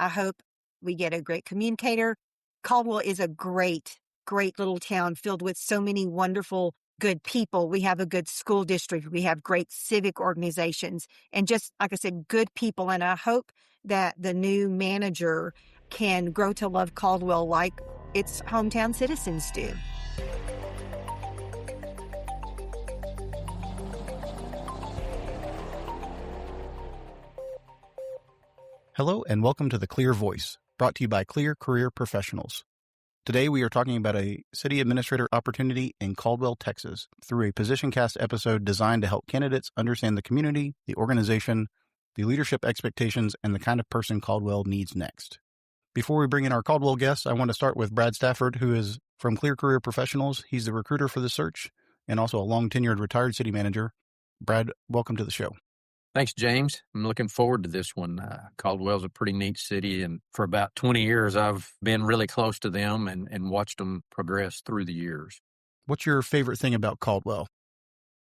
I hope we get a great communicator. Caldwell is a great little town filled with so many wonderful, good people. We have a good school district. We have great civic organizations and just, like I said, good people. And I hope that the new manager can grow to love Caldwell like its hometown citizens do. Hello and welcome to The Clear Voice, brought to you by Clear Career Professionals. Today we are talking about a city administrator opportunity in Caldwell, Texas, through a PositionCast episode designed to help candidates understand the community, the organization, the leadership expectations, and the kind of person Caldwell needs next. Before we bring in our Caldwell guests, I want to start with Brad Stafford, who is from Clear Career Professionals. He's the recruiter for the search and also a long-tenured retired city manager. Brad, welcome to the show. Thanks, James. I'm looking forward to this one. Caldwell's a pretty neat city, and for about 20 years, I've been really close to them and watched them progress through the years. What's your favorite thing about Caldwell?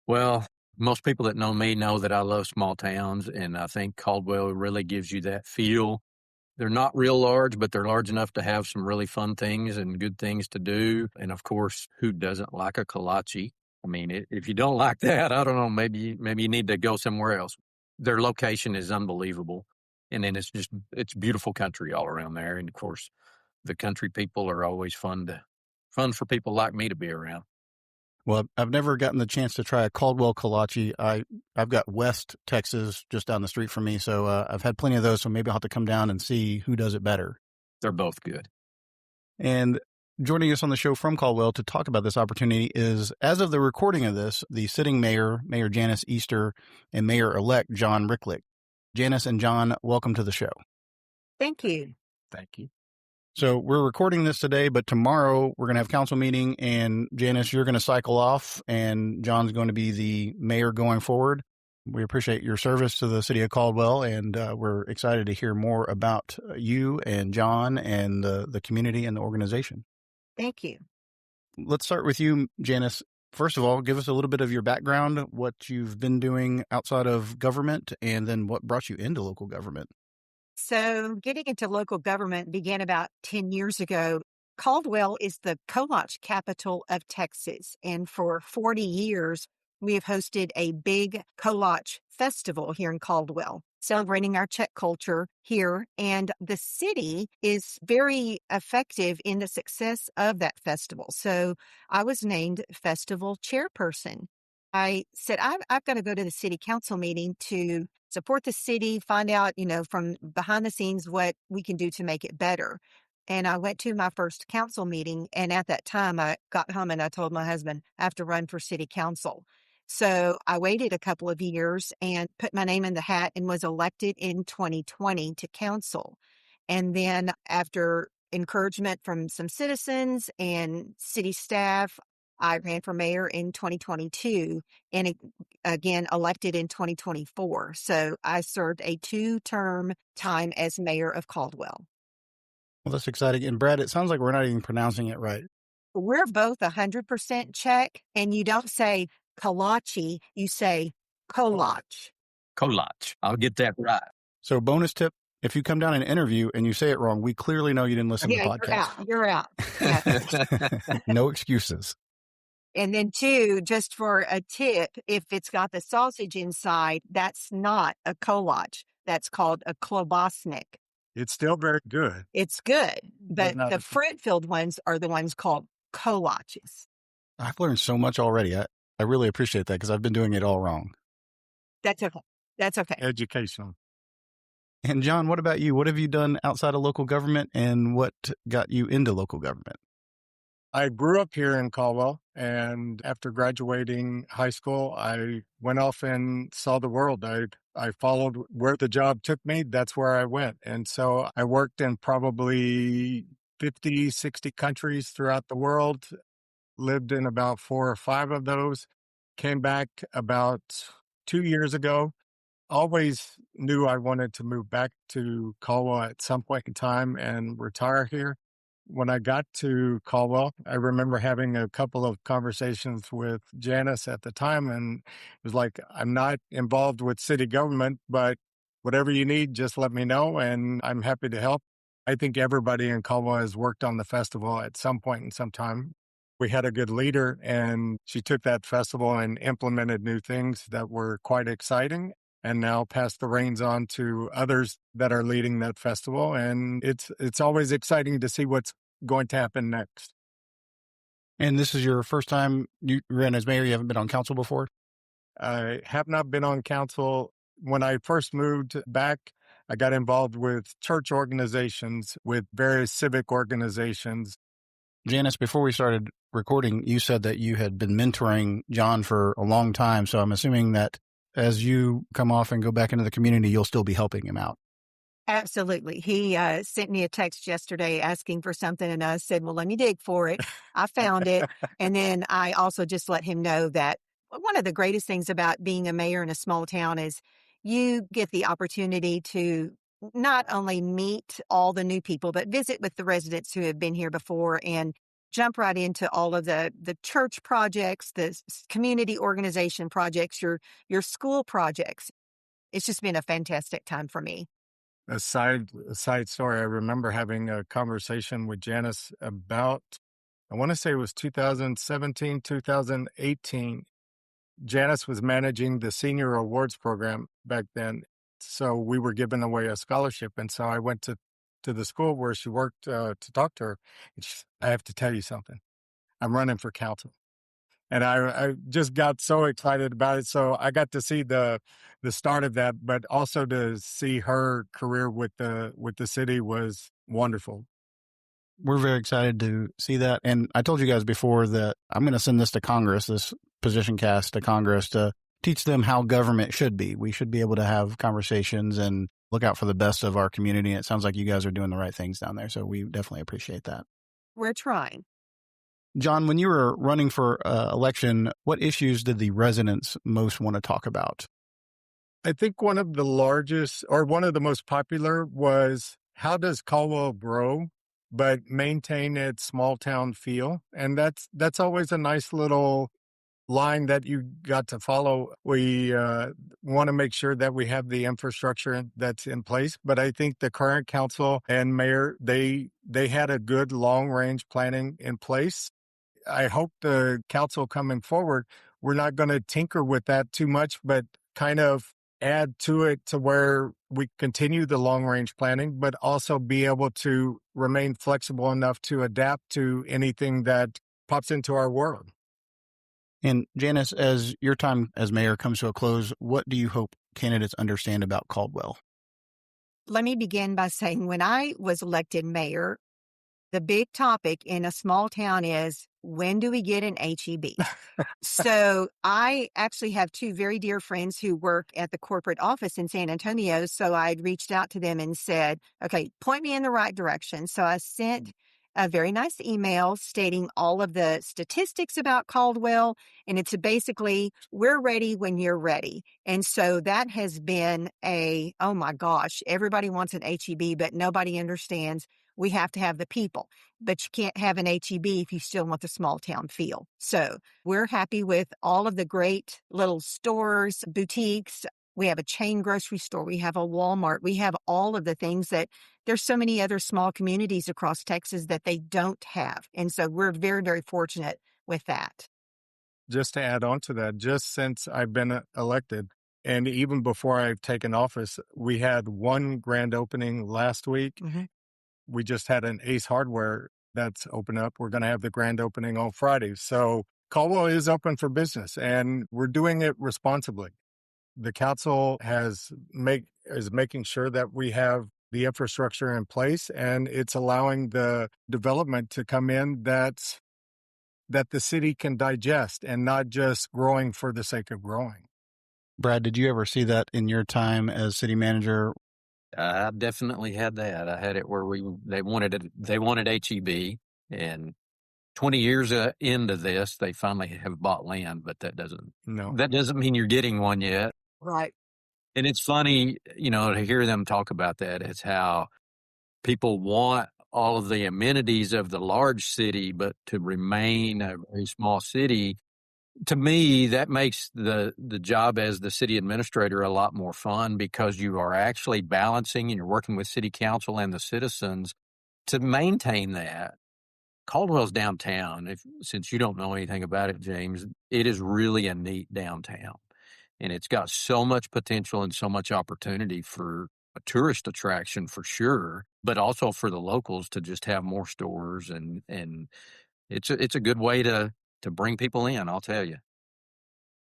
Well, most people that know me know that I love small towns, and I think Caldwell really gives you that feel. They're not real large, but they're large enough to have some really fun things and good things to do. And, of course, who doesn't like a kolache? I mean, if you don't like that, I don't know, maybe you need to go somewhere else. Their location is unbelievable. And then it's beautiful country all around there. And of course, the country people are always fun for people like me to be around. Well, I've never gotten the chance to try a Caldwell kolache. I've got West Texas just down the street from me. So I've had plenty of those. So maybe I'll have to come down and see who does it better. They're both good. And joining us on the show from Caldwell to talk about this opportunity is, as of the recording of this, the sitting mayor, Mayor Janice Easter, and Mayor-elect John Rychlik. Janice and John, welcome to the show. Thank you. Thank you. So we're recording this today, but tomorrow we're going to have council meeting, and Janice, you're going to cycle off, and John's going to be the mayor going forward. We appreciate your service to the city of Caldwell, and we're excited to hear more about you and John and the community and the organization. Thank you. Let's start with you, Janice. First of all, give us a little bit of your background, what you've been doing outside of government, and then what brought you into local government. So getting into local government began about 10 years ago. Caldwell is the kolache capital of Texas. And for 40 years, we have hosted a big kolache festival here in Caldwell, celebrating our Czech culture here. And the city is very effective in the success of that festival. So I was named festival chairperson. I said, I've got to go to the city council meeting to support the city, find out, from behind the scenes what we can do to make it better. And I went to my first council meeting. And at that time, I got home and I told my husband, I have to run for city council. So I waited a couple of years and put my name in the hat and was elected in 2020 to council. And then after encouragement from some citizens and city staff, I ran for mayor in 2022 and again elected in 2024. So I served a 2-term time as mayor of Caldwell. Well, that's exciting. And Brad, it sounds like we're not even pronouncing it right. We're both 100% Czech, and you don't say kolache, you say kolache. Kolache. I'll get that right. So bonus tip, if you come down and interview and you say it wrong, we clearly know you didn't listen to the podcast. You're out. Yeah. No excuses. And then 2, just for a tip, if it's got the sausage inside, that's not a kolache. That's called a klobasnik. It's still very good. It's good, but the fruit-filled ones are the ones called kolaches. I've learned so much already. I really appreciate that because I've been doing it all wrong. That's okay. Educational. And John, what about you? What have you done outside of local government and what got you into local government? I grew up here in Caldwell, and after graduating high school, I went off and saw the world. I followed where the job took me. That's where I went. And so I worked in probably 50, 60 countries throughout the world, lived in about 4 or 5 of those, came back about 2 years ago. Always knew I wanted to move back to Caldwell at some point in time and retire here. When I got to Caldwell, I remember having a couple of conversations with Janice at the time, and it was like, I'm not involved with city government, but whatever you need, just let me know, and I'm happy to help. I think everybody in Caldwell has worked on the festival at some point in some time. We had a good leader, and she took that festival and implemented new things that were quite exciting, and now passed the reins on to others that are leading that festival. And it's always exciting to see what's going to happen next. And this is your first time you ran as mayor? You haven't been on council before? I have not been on council. When I first moved back, I got involved with church organizations, with various civic organizations. Janice, before we started recording, you said that you had been mentoring John for a long time. So I'm assuming that as you come off and go back into the community, you'll still be helping him out. Absolutely. He sent me a text yesterday asking for something, and I said, well, let me dig for it. I found it. And then I also just let him know that one of the greatest things about being a mayor in a small town is you get the opportunity to not only meet all the new people, but visit with the residents who have been here before and jump right into all of the church projects, the community organization projects, your school projects. It's just been a fantastic time for me. A side story, I remember having a conversation with Janice about, I want to say it was 2017, 2018. Janice was managing the senior awards program back then. So we were giving away a scholarship. And so I went to the school where she worked to talk to her. And she said, I have to tell you something. I'm running for council. And I just got so excited about it. So I got to see the start of that, but also to see her career with the city was wonderful. We're very excited to see that. And I told you guys before that I'm going to send this to Congress, this PositionCast to Congress, to teach them how government should be. We should be able to have conversations and look out for the best of our community. And it sounds like you guys are doing the right things down there. So we definitely appreciate that. We're trying. John, when you were running for election, what issues did the residents most want to talk about? I think one of the largest, or one of the most popular, was how does Caldwell grow but maintain its small town feel? And that's always a nice little line that you got to follow. We want to make sure that we have the infrastructure that's in place, but I think the current council and mayor, they had a good long range planning in place. I hope the council coming forward, we're not going to tinker with that too much, but kind of add to it to where we continue the long range planning, but also be able to remain flexible enough to adapt to anything that pops into our world. And Janice, as your time as mayor comes to a close, what do you hope candidates understand about Caldwell? Let me begin by saying when I was elected mayor, the big topic in a small town is, when do we get an HEB? So I actually have two very dear friends who work at the corporate office in San Antonio. So I'd reached out to them and said, okay, point me in the right direction. So I sent a very nice email stating all of the statistics about Caldwell. And it's basically, we're ready when you're ready. And so that has been oh my gosh, everybody wants an HEB, but nobody understands we have to have the people. But you can't have an HEB if you still want the small town feel. So we're happy with all of the great little stores, boutiques. We have a chain grocery store. We have a Walmart. We have all of the things that there's so many other small communities across Texas that they don't have. And so we're very, very fortunate with that. Just to add on to that, just since I've been elected, and even before I've taken office, we had one grand opening last week. Mm-hmm. We just had an Ace Hardware that's open up. We're going to have the grand opening on Friday. So Caldwell is open for business, and we're doing it responsibly. The council is making sure that we have the infrastructure in place, and it's allowing the development to come in that the city can digest and not just growing for the sake of growing. Brad, did you ever see that in your time as city manager? I definitely had that. I had it where they wanted HEB, and 20 years into this, they finally have bought land, but that doesn't mean you're getting one yet. Right. And it's funny, to hear them talk about that. It's how people want all of the amenities of the large city, but to remain a very small city, To me, that makes the job as the city administrator a lot more fun because you are actually balancing and you're working with city council and the citizens to maintain that. Caldwell's downtown. Since you don't know anything about it, James, it is really a neat downtown, and it's got so much potential and so much opportunity for a tourist attraction for sure, but also for the locals to just have more stores, and it's a good way to bring people in, I'll tell you.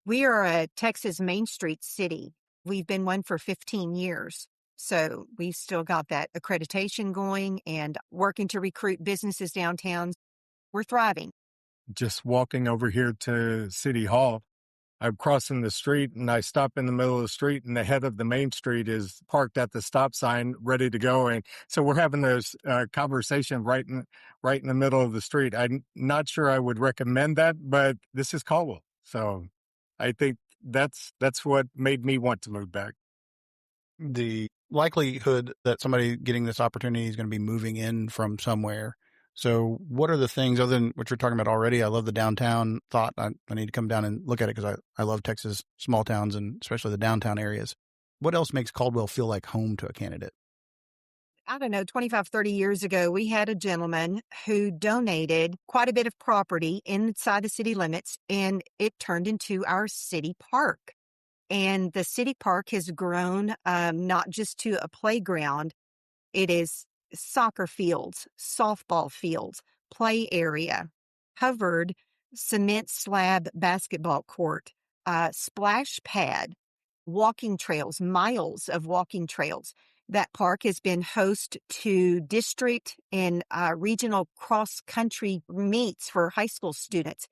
We are a Texas Main Street city. We've been one for 15 years. So we've still got that accreditation going and working to recruit businesses downtown. We're thriving. Just walking over here to City Hall, I'm crossing the street and I stop in the middle of the street, and the head of the main street is parked at the stop sign ready to go. And so we're having this conversation right in the middle of the street. I'm not sure I would recommend that, but this is Caldwell. So I think that's what made me want to move back. The likelihood that somebody getting this opportunity is going to be moving in from somewhere. So what are the things other than what you're talking about already? I love the downtown thought. I need to come down and look at it because I love Texas small towns and especially the downtown areas. What else makes Caldwell feel like home to a candidate? I don't know, 25, 30 years ago, we had a gentleman who donated quite a bit of property inside the city limits, and it turned into our city park. And the city park has grown not just to a playground. It is soccer fields, softball fields, play area, covered cement slab basketball court, splash pad, walking trails, miles of walking trails. That park has been host to district and regional cross country meets for high school students.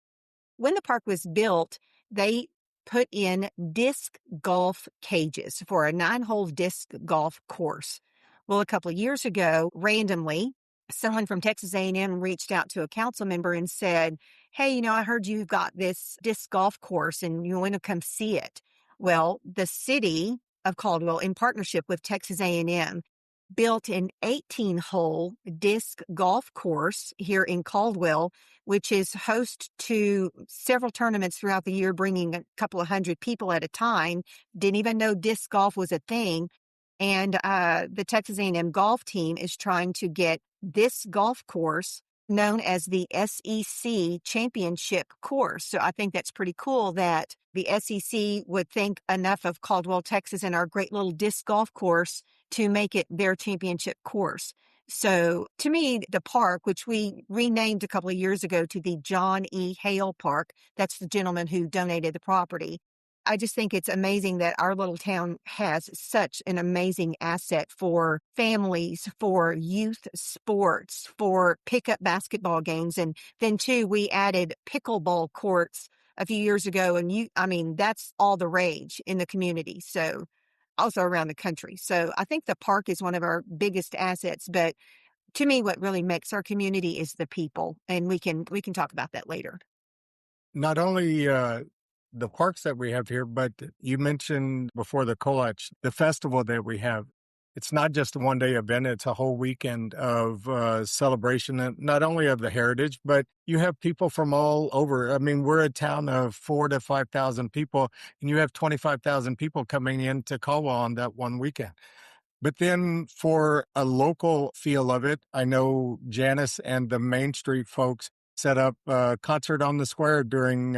When the park was built, they put in disc golf cages for a 9-hole disc golf course. Well, a couple of years ago, randomly, someone from Texas A&M reached out to a council member and said, "Hey, I heard you've got this disc golf course and you want to come see it." Well, the city of Caldwell, in partnership with Texas A&M, built an 18-hole disc golf course here in Caldwell, which is host to several tournaments throughout the year, bringing a couple of hundred people at a time. Didn't even know disc golf was a thing. And the Texas A&M golf team is trying to get this golf course known as the SEC Championship Course. So I think that's pretty cool that the SEC would think enough of Caldwell, Texas, and our great little disc golf course to make it their championship course. So to me, the park, which we renamed a couple of years ago to the John E. Hale Park, that's the gentleman who donated the property. I just think it's amazing that our little town has such an amazing asset for families, for youth sports, for pickup basketball games. And then too, we added pickleball courts a few years ago. And that's all the rage in the community. So also around the country. So I think the park is one of our biggest assets. But to me, what really makes our community is the people. And we can talk about that later. Not only the parks that we have here, but you mentioned before the Kolach, the festival that we have. It's not just a one-day event. It's a whole weekend of celebration, not only of the heritage, but you have people from all over. I mean, we're a town of 4,000 to 5,000 people, and you have 25,000 people coming into Caldwell on that one weekend. But then for a local feel of it, I know Janice and the Main Street folks set up a concert on the square during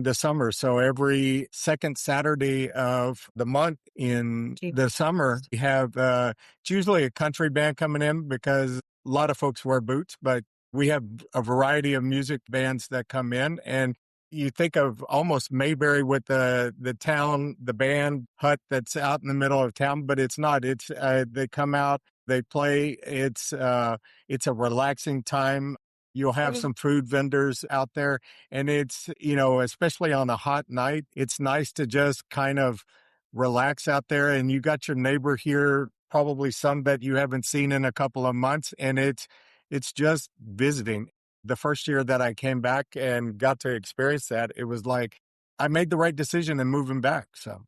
the summer. So every second Saturday of the month in the summer, we have it's usually a country band coming in because a lot of folks wear boots, but we have a variety of music bands that come in. And you think of almost Mayberry with the town, the band hut that's out in the middle of town, but it's not. It's they come out, they play. It's a relaxing time. You'll have some food vendors out there, and it's, especially on a hot night, it's nice to just kind of relax out there. And you got your neighbor here, probably some that you haven't seen in a couple of months, and it's just visiting. The first year that I came back and got to experience that, it was like I made the right decision in moving back. So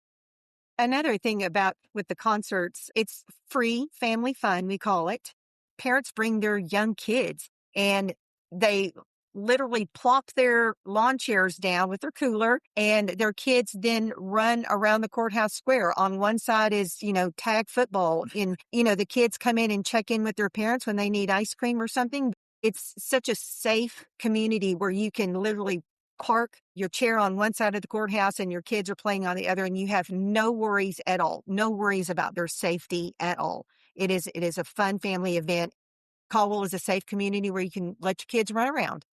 another thing about with the concerts, it's free family fun, we call it. Parents bring their young kids and they literally plop their lawn chairs down with their cooler, and their kids then run around the courthouse square. On one side is, tag football, and, the kids come in and check in with their parents when they need ice cream or something. It's such a safe community where you can literally park your chair on one side of the courthouse and your kids are playing on the other, and you have no worries at all. No worries about their safety at all. It is a fun family event. Caldwell is a safe community where you can let your kids run around.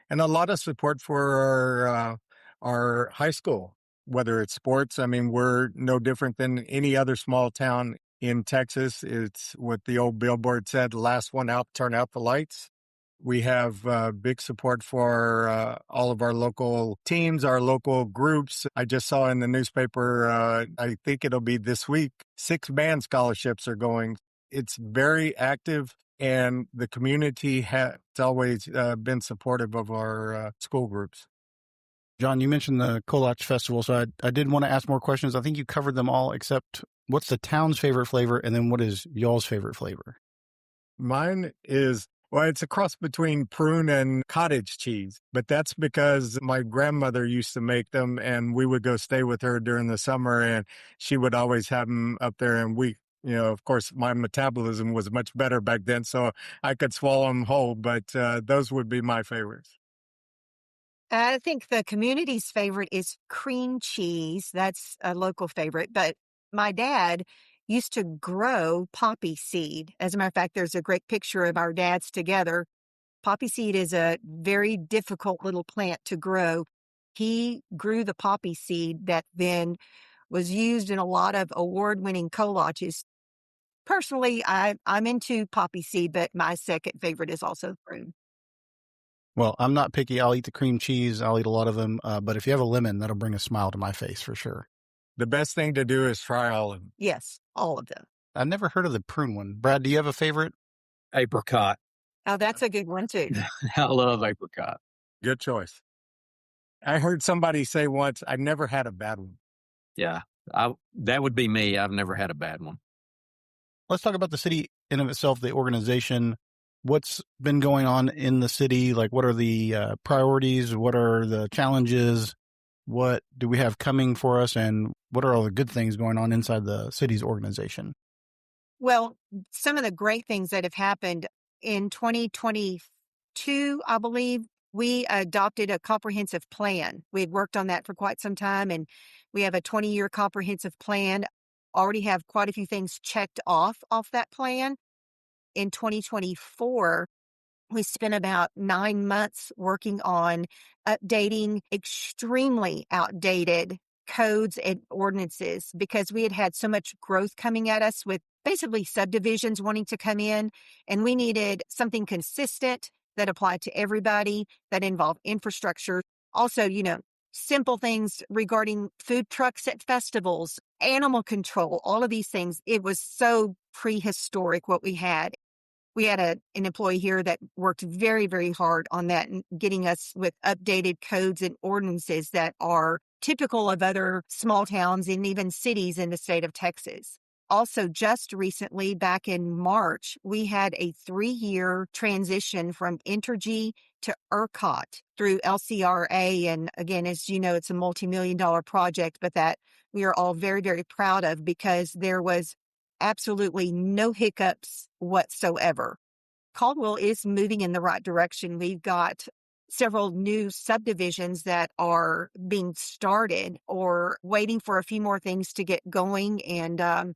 And a lot of support for our high school, whether it's sports. I mean, we're no different than any other small town in Texas. It's what the old billboard said, last one out, turn out the lights. We have big support for all of our local teams, our local groups. I just saw in the newspaper, I think it'll be this week, 6 band scholarships are going. It's very active, and the community has always been supportive of our school groups. John, you mentioned the Kolach Festival, so I did want to ask more questions. I think you covered them all, except what's the town's favorite flavor, and then what is y'all's favorite flavor? Mine is, well, it's a cross between prune and cottage cheese, but that's because my grandmother used to make them, and we would go stay with her during the summer, and she would always have them up there, and of course, my metabolism was much better back then, so I could swallow them whole, but those would be my favorites. I think the community's favorite is cream cheese. That's a local favorite. But my dad used to grow poppy seed. As a matter of fact, there's a great picture of our dads together. Poppy seed is a very difficult little plant to grow. He grew the poppy seed that then was used in a lot of award-winning kolaches. Personally, I'm into poppy seed, but my second favorite is also prune. Well, I'm not picky. I'll eat the cream cheese. I'll eat a lot of them. But if you have a lemon, that'll bring a smile to my face for sure. The best thing to do is try all of them. Yes, all of them. I've never heard of the prune one. Brad, do you have a favorite? Apricot. Oh, that's a good one too. I love apricot. Good choice. I heard somebody say once, I've never had a bad one. Yeah, that would be me. I've never had a bad one. Let's talk about the city in of itself, the organization. What's been going on in the city? Like, what are the priorities? What are the challenges? What do we have coming for us? And what are all the good things going on inside the city's organization? Well, some of the great things that have happened in 2022, I believe, we adopted a comprehensive plan. We had worked on that for quite some time, and we have a 20-year comprehensive plan. Already have quite a few things checked off that plan. In 2024, we spent about 9 months working on updating extremely outdated codes and ordinances because we had so much growth coming at us with basically subdivisions wanting to come in, and we needed something consistent that applied to everybody, that involved infrastructure. Also, simple things regarding food trucks at festivals, animal control, all of these things. It was so prehistoric what we had. We had an employee here that worked very, very hard on that and getting us with updated codes and ordinances that are typical of other small towns and even cities in the state of Texas. Also, just recently, back in March, we had a 3-year transition from Entergy to ERCOT through LCRA. And again, as you know, it's a multi-million-dollar project, but that we are all very, very proud of because there was absolutely no hiccups whatsoever. Caldwell is moving in the right direction. We've got several new subdivisions that are being started or waiting for a few more things to get going, and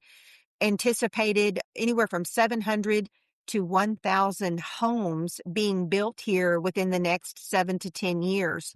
anticipated anywhere from 700 to 1,000 homes being built here within the next 7 to 10 years.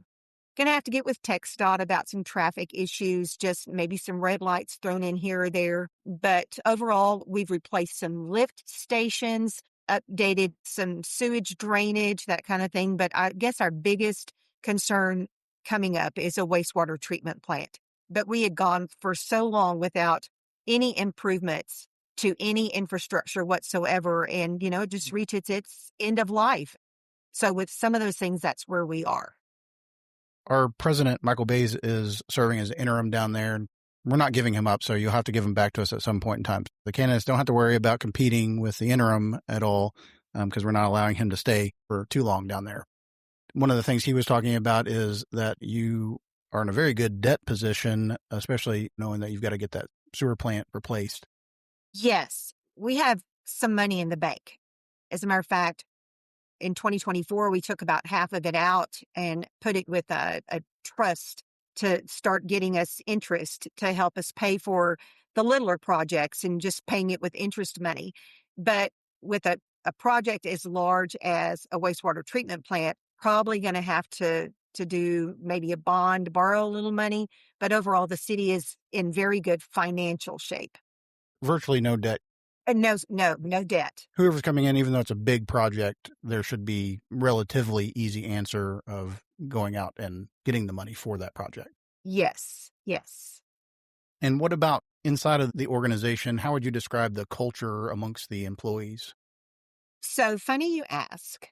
Going to have to get with TxDOT about some traffic issues, just maybe some red lights thrown in here or there. But overall, we've replaced some lift stations, updated some sewage drainage, that kind of thing. But I guess our biggest concern coming up is a wastewater treatment plant. But we had gone for so long without any improvements to any infrastructure whatsoever. And, it just reaches its end of life. So with some of those things, that's where we are. Our president, Michael Bays, is serving as interim down there, and we're not giving him up, so you'll have to give him back to us at some point in time. The candidates don't have to worry about competing with the interim at all because we're not allowing him to stay for too long down there. one of the things he was talking about is that you are in a very good debt position, especially knowing that you've got to get that sewer plant replaced. Yes, we have some money in the bank. As a matter of fact, in 2024, we took about half of it out and put it with a trust to start getting us interest to help us pay for the littler projects and just paying it with interest money. But with a project as large as a wastewater treatment plant, probably going to have to do maybe a bond, borrow a little money. But overall, the city is in very good financial shape. Virtually no debt. And no debt. Whoever's coming in, even though it's a big project, there should be relatively easy answer of going out and getting the money for that project. Yes. And what about inside of the organization? How would you describe the culture amongst the employees? So funny you ask.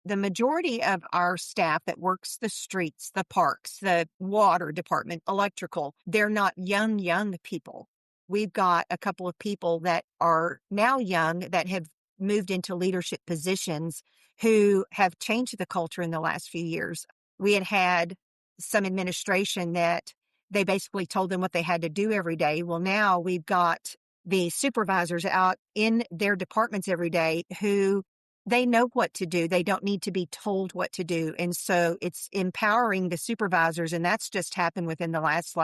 The majority of our staff that works the streets, the parks, the water department, electrical, they're not young people. We've got a couple of people that are now young that have moved into leadership positions who have changed the culture in the last few years. We had some administration that they basically told them what they had to do every day. Well, now we've got the supervisors out in their departments every day who they know what to do. They don't need to be told what to do. And so it's empowering the supervisors. And that's just happened within the last,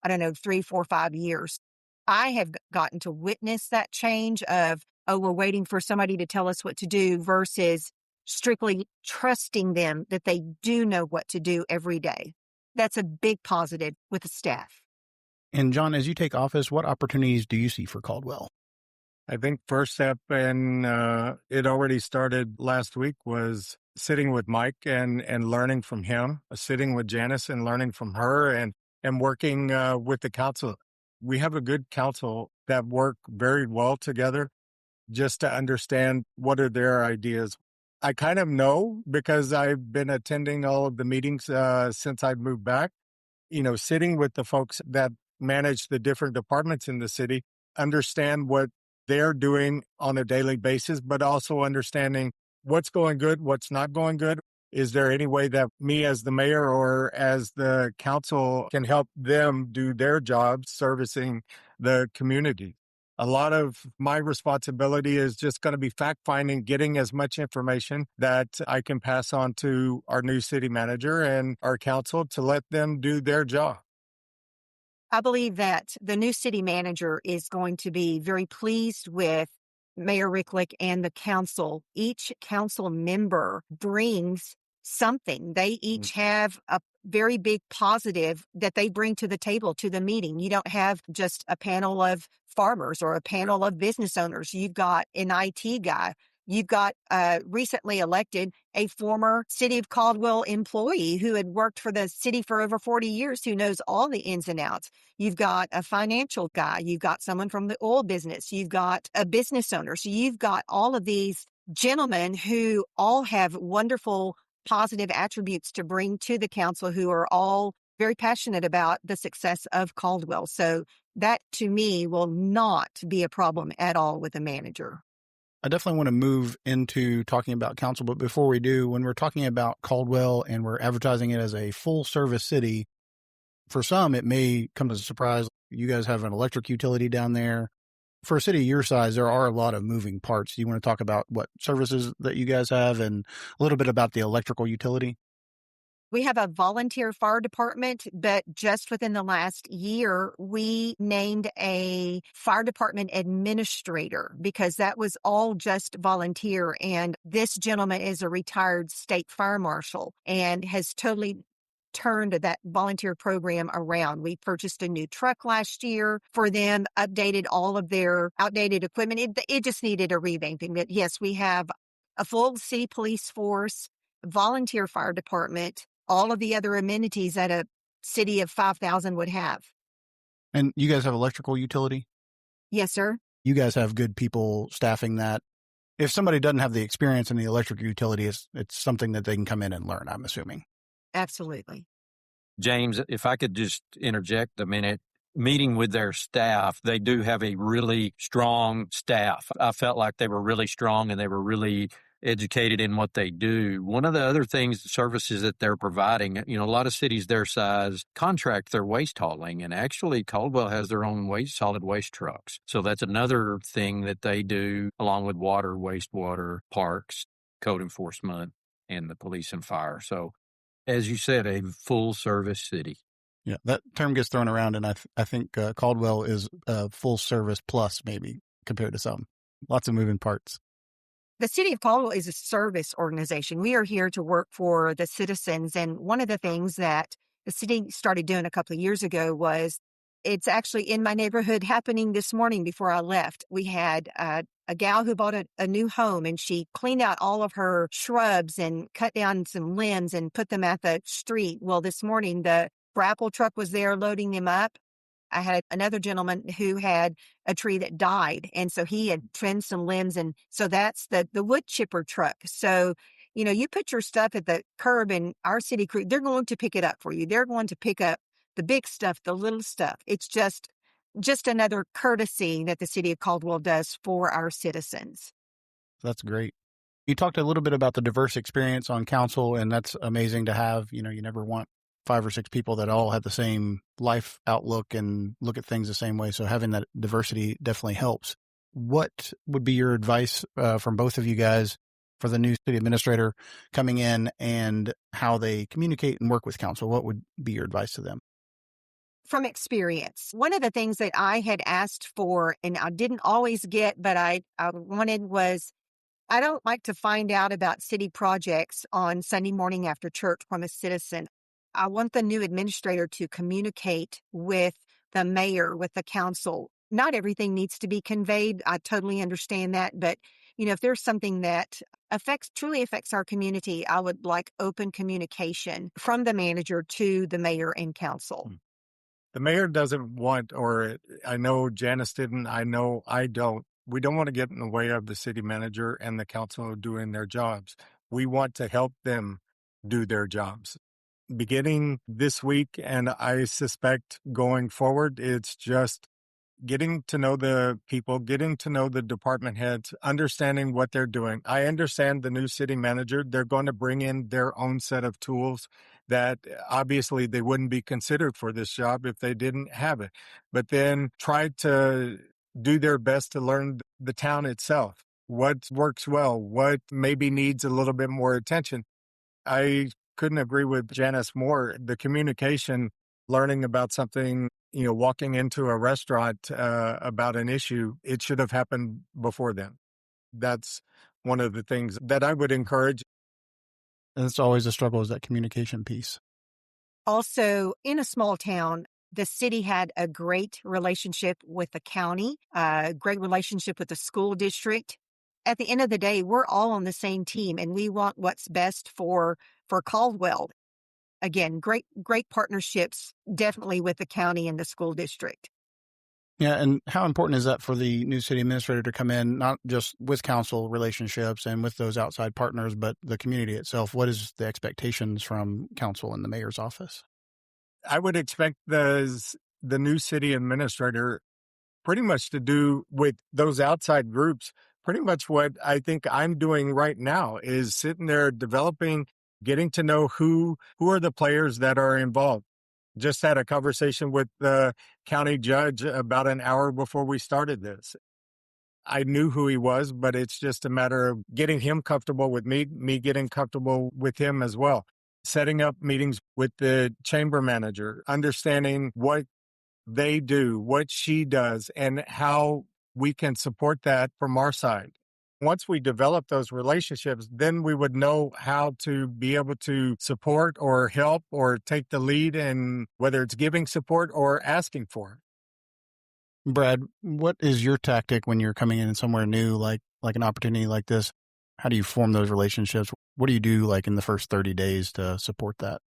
3, 4, 5 years. I have gotten to witness that change of, we're waiting for somebody to tell us what to do versus strictly trusting them that they do know what to do every day. That's a big positive with the staff. And John, as you take office, what opportunities do you see for Caldwell? I think first step, and it already started last week, was sitting with Mike and learning from him, sitting with Janice and learning from her, and working with the council. We have a good council that work very well together just to understand what are their ideas. I kind of know because I've been attending all of the meetings since I've moved back, sitting with the folks that manage the different departments in the city, understand what they're doing on a daily basis, but also understanding what's going good, what's not going good. Is there any way that me as the mayor or as the council can help them do their jobs servicing the community? A lot of my responsibility is just going to be fact-finding, getting as much information that I can pass on to our new city manager and our council to let them do their job. I believe that the new city manager is going to be very pleased with Mayor Rychlik and the council. Each council member brings something. They each have a very big positive that they bring to the table, to the meeting. You don't have just a panel of farmers or a panel of business owners. You've got an IT guy. You've got recently elected a former City of Caldwell employee who had worked for the city for over 40 years, who knows all the ins and outs. You've got a financial guy. You've got someone from the oil business. You've got a business owner. So you've got all of these gentlemen who all have wonderful, positive attributes to bring to the council, who are all very passionate about the success of Caldwell. So that, to me, will not be a problem at all with a manager. I definitely want to move into talking about council, but before we do, when we're talking about Caldwell and we're advertising it as a full service city, for some, it may come as a surprise. You guys have an electric utility down there. For a city your size, there are a lot of moving parts. Do you want to talk about what services that you guys have and a little bit about the electrical utility? We have a volunteer fire department, but just within the last year, we named a fire department administrator because that was all just volunteer. And this gentleman is a retired state fire marshal and has totally turned that volunteer program around. We purchased a new truck last year for them, updated all of their outdated equipment. It just needed a revamping. But yes, we have a full city police force, volunteer fire department, all of the other amenities that a city of 5,000 would have. And you guys have electrical utility? Yes, sir. You guys have good people staffing that. If somebody doesn't have the experience in the electric utility, it's something that they can come in and learn, I'm assuming. Absolutely. James, if I could just interject a minute. Meeting with their staff, they do have a really strong staff. I felt like they were really strong and they were really educated in what they do. One of the other things, the services that they're providing, a lot of cities their size contract their waste hauling, and actually Caldwell has their own solid waste trucks. So that's another thing that they do along with water, wastewater, parks, code enforcement, and the police and fire. So as you said, a full service city. Yeah, that term gets thrown around, and I think Caldwell is full service plus maybe compared to some. Lots of moving parts. The City of Caldwell is a service organization. We are here to work for the citizens. And one of the things that the city started doing a couple of years ago was, it's actually in my neighborhood happening this morning before I left. We had a gal who bought a new home, and she cleaned out all of her shrubs and cut down some limbs and put them at the street. Well, this morning, the grapple truck was there loading them up. I had another gentleman who had a tree that died, and so he had trimmed some limbs, and so that's the wood chipper truck. So, you put your stuff at the curb, and our city crew, they're going to pick it up for you. They're going to pick up the big stuff, the little stuff. It's just another courtesy that the City of Caldwell does for our citizens. That's great. You talked a little bit about the diverse experience on council, and that's amazing to have. You never want 5 or 6 people that all have the same life outlook and look at things the same way. So having that diversity definitely helps. What would be your advice from both of you guys for the new city administrator coming in and how they communicate and work with council? What would be your advice to them? From experience, one of the things that I had asked for and I didn't always get, but I wanted was, I don't like to find out about city projects on Sunday morning after church from a citizen. I want the new administrator to communicate with the mayor, with the council. Not everything needs to be conveyed. I totally understand that. But, if there's something that truly affects our community, I would like open communication from the manager to the mayor and council. The mayor doesn't want, or I know Janice didn't, I know I don't. We don't want to get in the way of the city manager and the council doing their jobs. We want to help them do their jobs. Beginning this week, and I suspect going forward, it's just getting to know the people, getting to know the department heads, understanding what they're doing. I understand the new city manager, they're going to bring in their own set of tools that obviously they wouldn't be considered for this job if they didn't have it. But then try to do their best to learn the town itself, what works well, what maybe needs a little bit more attention. I couldn't agree with Janice more. The communication, learning about something, walking into a restaurant about an issue, it should have happened before then. That's one of the things that I would encourage. And it's always a struggle, is that communication piece. Also, in a small town, the city had a great relationship with the county, a great relationship with the school district. At the end of the day, we're all on the same team, and we want what's best for Caldwell. Again, great partnerships, definitely with the county and the school district. Yeah, and how important is that for the new city administrator to come in, not just with council relationships and with those outside partners, but the community itself? What is the expectations from council and the mayor's office? I would expect the new city administrator pretty much to do with those outside groups pretty much what I think I'm doing right now, is sitting there developing, getting to know who are the players that are involved. Just had a conversation with the county judge about an hour before we started this. I knew who he was, but it's just a matter of getting him comfortable with me getting comfortable with him as well. Setting up meetings with the chamber manager, understanding what they do, what she does, and how we can support that from our side. Once we develop those relationships, then we would know how to be able to support or help or take the lead in whether it's giving support or asking for it. Brad, what is your tactic when you're coming in somewhere new, like an opportunity like this? How do you form those relationships? What do you do like in the first 30 days to support that?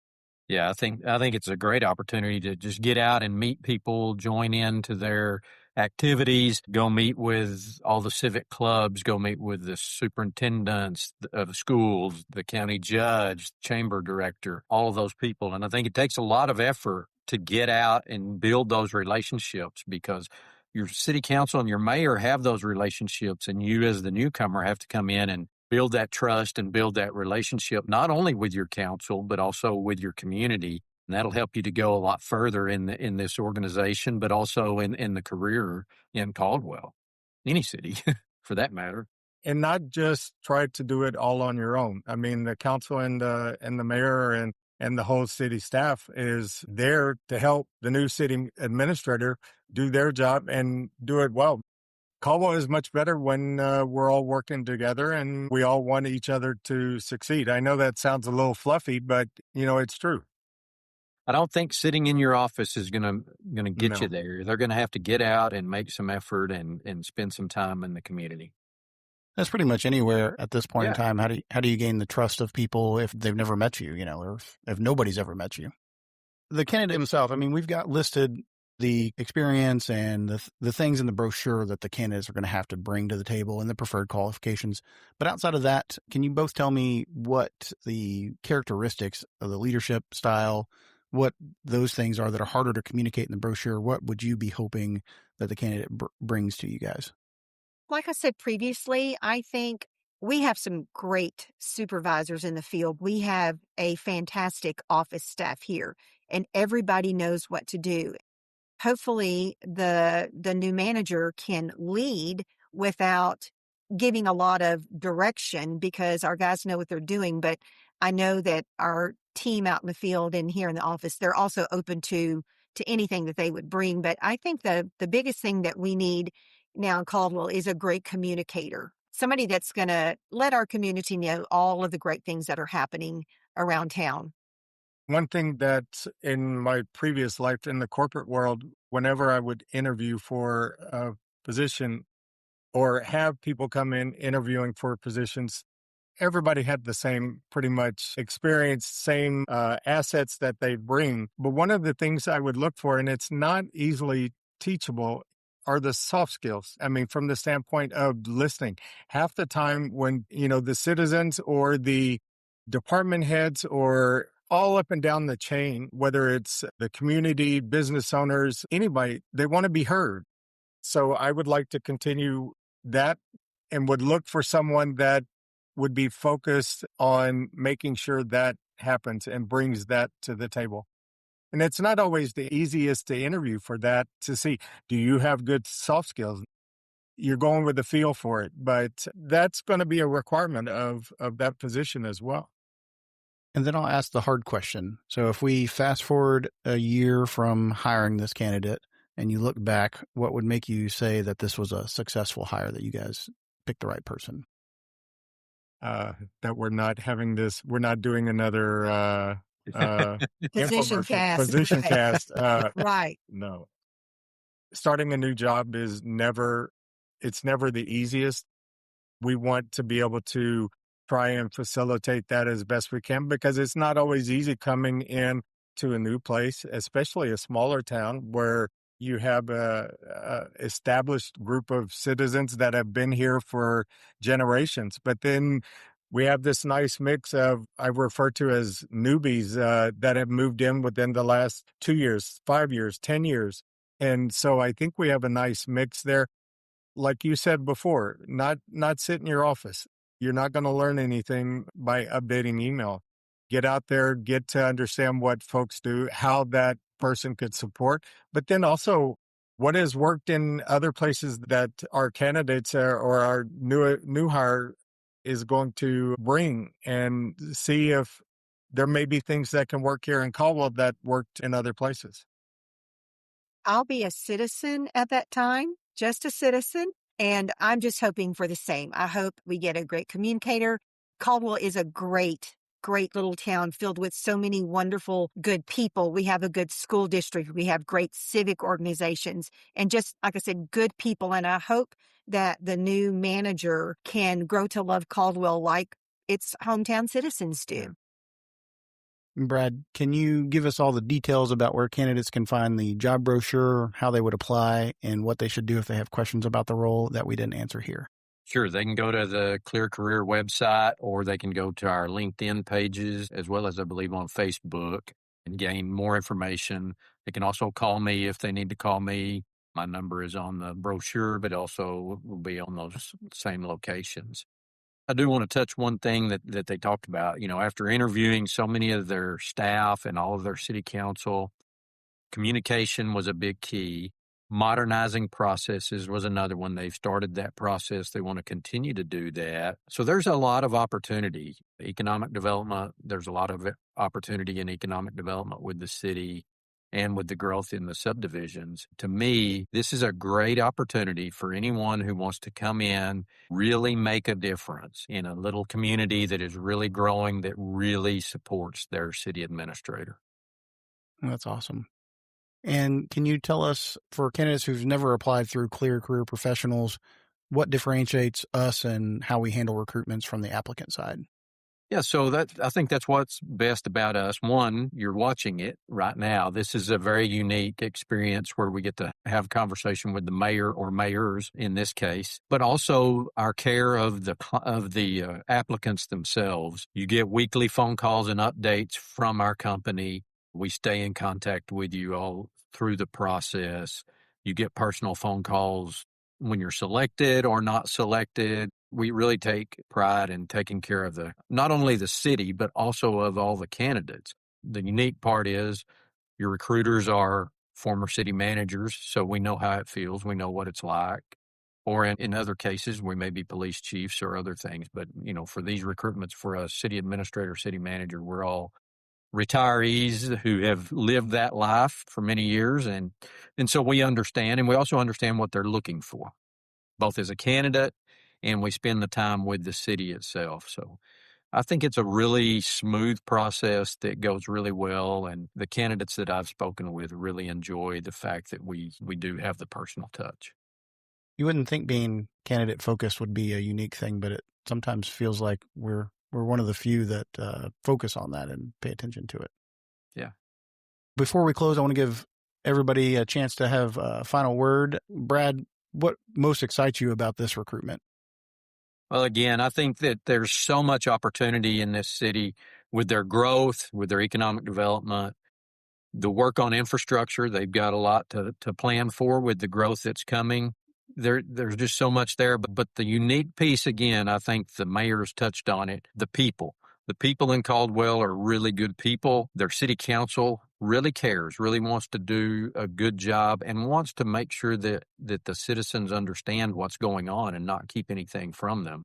Yeah, I think it's a great opportunity to just get out and meet people, join into their activities, go meet with all the civic clubs, go meet with the superintendents of the schools, the county judge, chamber director, all of those people. And I think it takes a lot of effort to get out and build those relationships, because your city council and your mayor have those relationships, and you as the newcomer have to come in and build that trust and build that relationship, not only with your council, but also with your community. And that'll help you to go a lot further in this organization, but also in the career in Caldwell, any city for that matter. And not just try to do it all on your own. I mean, the council and the mayor and the whole city staff is there to help the new city administrator do their job and do it well. Caldwell is much better when we're all working together and we all want each other to succeed. I know that sounds a little fluffy, but it's true. I don't think sitting in your office is gonna get you No. there. They're gonna have to get out and make some effort and spend some time in the community. That's pretty much anywhere at this point in Yeah. time. How do you gain the trust of people if they've never met you, or if nobody's ever met you? The candidate himself, I mean, we've got listed the experience and the things in the brochure that the candidates are going to have to bring to the table and the preferred qualifications. But outside of that, can you both tell me what the characteristics of the leadership style, what those things are that are harder to communicate in the brochure? What would you be hoping that the candidate brings to you guys? Like I said previously, I think we have some great supervisors in the field. We have a fantastic office staff here, and everybody knows what to do. Hopefully, the new manager can lead without giving a lot of direction because our guys know what they're doing. But I know that our team out in the field and here in the office, they're also open to anything that they would bring. But I think the biggest thing that we need now in Caldwell is a great communicator, somebody that's going to let our community know all of the great things that are happening around town. One thing that in my previous life in the corporate world, whenever I would interview for a position or have people come in interviewing for positions, everybody had the same pretty much experience, same assets that they bring. But one of the things I would look for, and it's not easily teachable, are the soft skills. I mean, from the standpoint of listening. Half the time when, the citizens or the department heads or all up and down the chain, whether it's the community, business owners, anybody, they want to be heard. So I would like to continue that and would look for someone that would be focused on making sure that happens and brings that to the table. And it's not always the easiest to interview for that to see, do you have good soft skills? You're going with a feel for it, but that's going to be a requirement of that position as well. And then I'll ask the hard question. So if we fast forward a year from hiring this candidate and you look back, what would make you say that this was a successful hire, that you guys picked the right person? That we're not having this, we're not doing another PositionCast. PositionCast. Right. No. Starting a new job is never the easiest. We want to be able to try and facilitate that as best we can because it's not always easy coming in to a new place, especially a smaller town where you have a established group of citizens that have been here for generations. But then we have this nice mix of, I refer to as newbies that have moved in within the last 2 years, 5 years, 10 years. And so I think we have a nice mix there. Like you said before, not sit in your office. You're not going to learn anything by updating email. Get out there, get to understand what folks do, how that person could support, but then also what has worked in other places that our candidates or our new hire is going to bring, and see if there may be things that can work here in Caldwell that worked in other places. I'll be a citizen at that time, just a citizen. And I'm just hoping for the same. I hope we get a great communicator. Caldwell is a great little town filled with so many wonderful, good people. We have a good school district. We have great civic organizations and just, like I said, good people. And I hope that the new manager can grow to love Caldwell like its hometown citizens do. Brad, can you give us all the details about where candidates can find the job brochure, how they would apply, and what they should do if they have questions about the role that we didn't answer here? Sure. They can go to the Clear Career website, or they can go to our LinkedIn pages, as well as, I believe, on Facebook, and gain more information. They can also call me if they need to call me. My number is on the brochure, but also will be on those same locations. I do want to touch one thing that they talked about. After interviewing so many of their staff and all of their city council, communication was a big key. Modernizing processes was another one. They've started that process. They want to continue to do that. So there's a lot of opportunity. Economic development, there's a lot of opportunity in economic development with the city and with the growth in the subdivisions. To me, this is a great opportunity for anyone who wants to come in, really make a difference in a little community that is really growing, that really supports their city administrator. That's awesome. And can you tell us, for candidates who've never applied through Clear Career Professionals, what differentiates us and how we handle recruitments from the applicant side? Yeah, so I think that's what's best about us. One, you're watching it right now. This is a very unique experience where we get to have a conversation with the mayor or mayors in this case, but also our care of the applicants themselves. You get weekly phone calls and updates from our company. We stay in contact with you all through the process. You get personal phone calls when you're selected or not selected. We really take pride in taking care of not only the city, but also of all the candidates. The unique part is your recruiters are former city managers, so we know how it feels. We know what it's like. Or in other cases, we may be police chiefs or other things. But, for these recruitments for a city administrator, city manager, we're all retirees who have lived that life for many years. And so we understand, and we also understand what they're looking for, both as a candidate, and we spend the time with the city itself. So I think it's a really smooth process that goes really well. And the candidates that I've spoken with really enjoy the fact that we do have the personal touch. You wouldn't think being candidate focused would be a unique thing, but it sometimes feels like we're one of the few that focus on that and pay attention to it. Yeah. Before we close, I want to give everybody a chance to have a final word. Brad, what most excites you about this recruitment? Well, again, I think that there's so much opportunity in this city with their growth, with their economic development, the work on infrastructure. They've got a lot to plan for with the growth that's coming. There's just so much there. But the unique piece, again, I think the mayor's touched on it, the people. The people in Caldwell are really good people. Their city council really cares, really wants to do a good job, and wants to make sure that the citizens understand what's going on and not keep anything from them.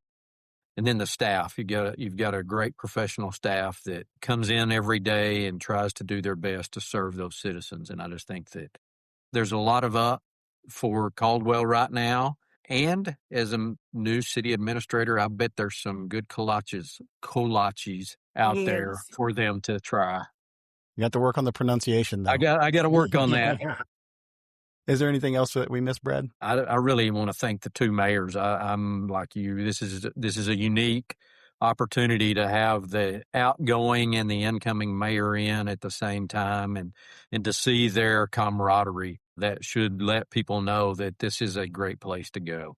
And then the staff, you've got a great professional staff that comes in every day and tries to do their best to serve those citizens. And I just think that there's a lot of up for Caldwell right now. And as a new city administrator, I bet there's some good kolaches out there for them to try. You have to work on the pronunciation, though. I got to work on that. Is there anything else that we missed, Brad? I really want to thank the two mayors. I'm like you. This is a unique opportunity to have the outgoing and the incoming mayor in at the same time, and to see their camaraderie. That should let people know that this is a great place to go.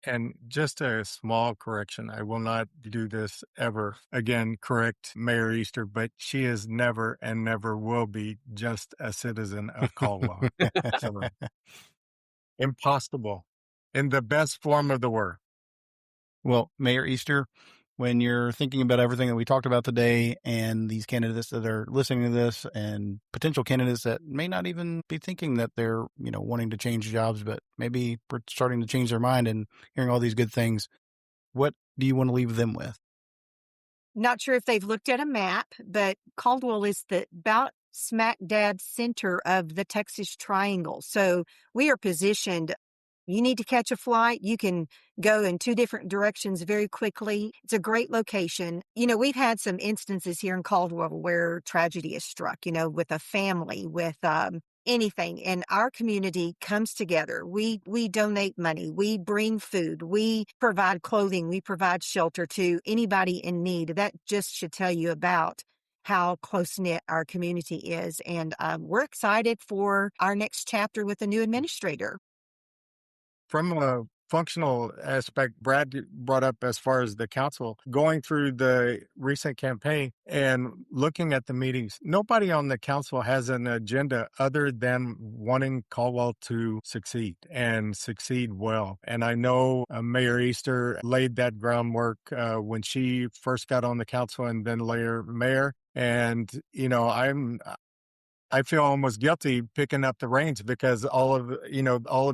And just a small correction, I will not do this ever again, correct Mayor Easter, but she is never and never will be just a citizen of Caldwell. So, impossible in the best form of the word. Well, Mayor Easter, when you're thinking about everything that we talked about today and these candidates that are listening to this and potential candidates that may not even be thinking that they're, wanting to change jobs, but maybe starting to change their mind and hearing all these good things, what do you want to leave them with? Not sure if they've looked at a map, but Caldwell is about smack dab center of the Texas Triangle. So we are positioned. You need to catch a flight. You can go in two different directions very quickly. It's a great location. We've had some instances here in Caldwell where tragedy has struck, with a family, with anything. And our community comes together. We donate money. We bring food. We provide clothing. We provide shelter to anybody in need. That just should tell you about how close-knit our community is. And we're excited for our next chapter with the new administrator. From a functional aspect Brad brought up as far as the council, going through the recent campaign and looking at the meetings, nobody on the council has an agenda other than wanting Caldwell to succeed and succeed well. And I know Mayor Easter laid that groundwork when she first got on the council and then later mayor. And, I feel almost guilty picking up the reins because all of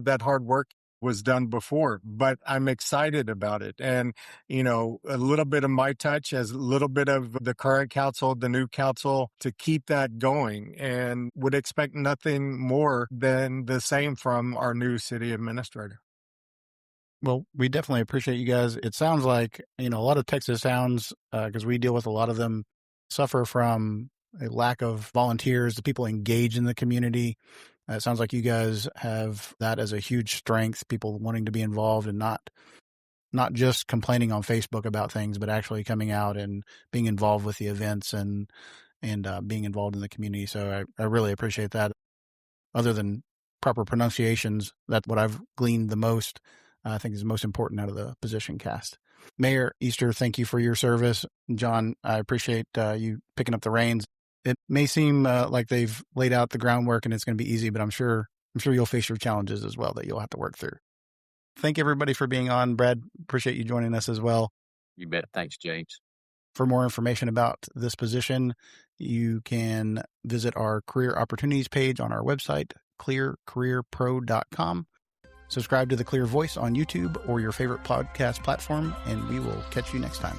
that hard work was done before, but I'm excited about it. And, a little bit of my touch as a little bit of the current council, the new council to keep that going, and would expect nothing more than the same from our new city administrator. Well, we definitely appreciate you guys. It sounds like, a lot of Texas towns, because we deal with a lot of them, suffer from a lack of volunteers, the people engaged in the community. It sounds like you guys have that as a huge strength, people wanting to be involved and not just complaining on Facebook about things, but actually coming out and being involved with the events and being involved in the community. So I really appreciate that. Other than proper pronunciations, that's what I've gleaned the most, I think is most important out of the PositionCast. Mayor Easter, thank you for your service. John, I appreciate you picking up the reins. It may seem like they've laid out the groundwork and it's going to be easy, but I'm sure you'll face your challenges as well that you'll have to work through. Thank everybody for being on. Brad, appreciate you joining us as well. You bet. Thanks, James. For more information about this position, you can visit our career opportunities page on our website, clearcareerpro.com. Subscribe to The Clear Voice on YouTube or your favorite podcast platform, and we will catch you next time.